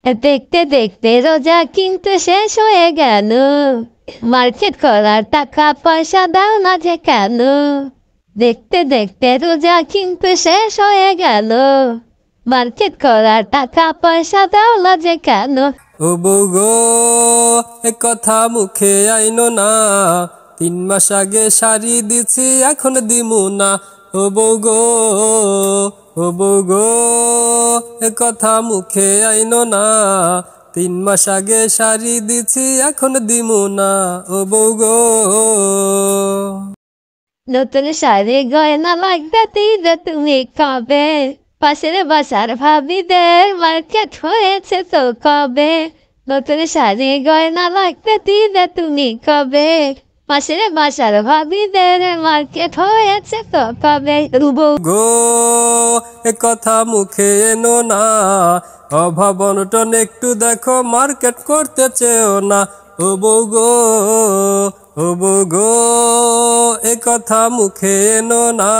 দেখতে দেখতে রোজা কিন্তু শেষ হয়ে গেল, মার্কেট করার টাকা পয়সা দাও না যে কেন? দেখতে দেখতে রোজা কিন্তু শেষ হয়ে গেল, মার্কেট করার টাকা পয়সা দাও না যে কেন? ও বউ গো, এ কথা মুখে আইনো না, 3 মাস আগে শাড়ি দিছি এখন দিমু না। ও বউ গো, ও বউ গো, এ কথা মুখে আইনো না, 3 মাস আগে শাড়ি দিছি এখন দিমু না। ও বউ গো, নতুন শাড়ি গয়না লাগবে দিলে তুমি কবে? পাশের বাসার ভাবিদের মার্কেট হয়েছে তো কবে? নতুন শাড়ি গয়না লাগবে দিলে তুমি কবে? পাশের বাসার ভাবিদের মার্কেট হয়েছে তো কবে? গো, এ কথা মুখে এনো না, অভাব অনটন একটু দেখো, মার্কেট করতে চেও না। ও বউ গো, ও বউ গো, এ কথা মুখে এনো না,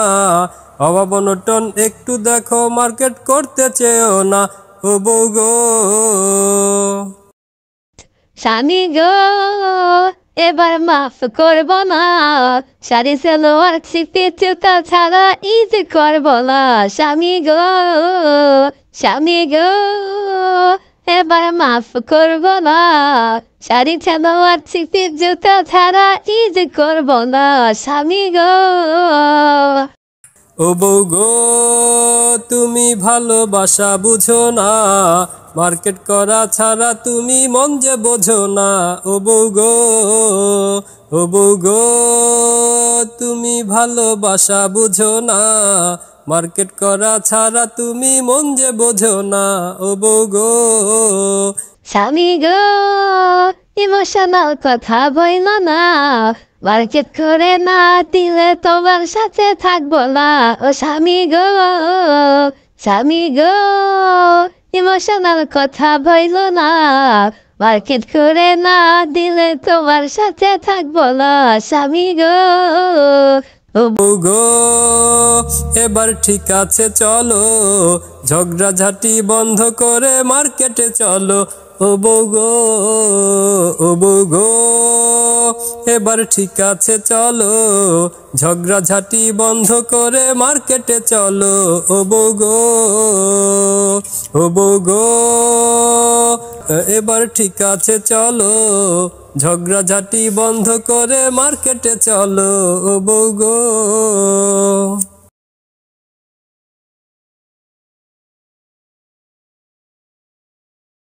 অভাব অনটন একটু দেখো, মার্কেট করতে চেও না। ও বউ গো, স্বামী গো, এবার মাফ করব না, শাড়ি সালোয়ার ছিপে জুতা ছাড়া ঈদ করব না। স্বামী গো, স্বামী গো, এবার মাফ করব না, শাড়ি সালোয়ার ছিপে জুতা ছাড়া ঈদ করব না। স্বামী গো, ও বউ গো, তুমি ভালোবাসা বুঝো না, মার্কেট করা ছাড়া তুমি মন যে বোঝো না। ও বউ গো, ও বউ গো, তুমি ভালোবাসা বুঝো না, মার্কেট করা ছাড়া তুমি মন যে বোঝো না। ও বউ গো, স্বামী গো, ইমোশনাল কথা বইল না, মার্কেট করে না দিলে তোমার সাথে থাকবো না। ও স্বামী গো, স্বামী গো, ইমোশনাল কথা বইল না, মার্কেট করে না দিলে তোমার সাথে থাকবো না। স্বামী গো, ও বউ গো, এবার ঠিক আছে চলো, ঝগড়াঝাটি বন্ধ করে মার্কেটে চলো। ও বউ গো, ও বউ গো, এবার ঠিক আছে চলো, ঝগড়াঝাটি বন্ধ করে মার্কেটে চলো। ও বউ গো, ও বউ গো, এবার ঠিক আছে চলো, ঝগড়াঝাটি বন্ধ করে মার্কেটে চলো। ও বউ গো।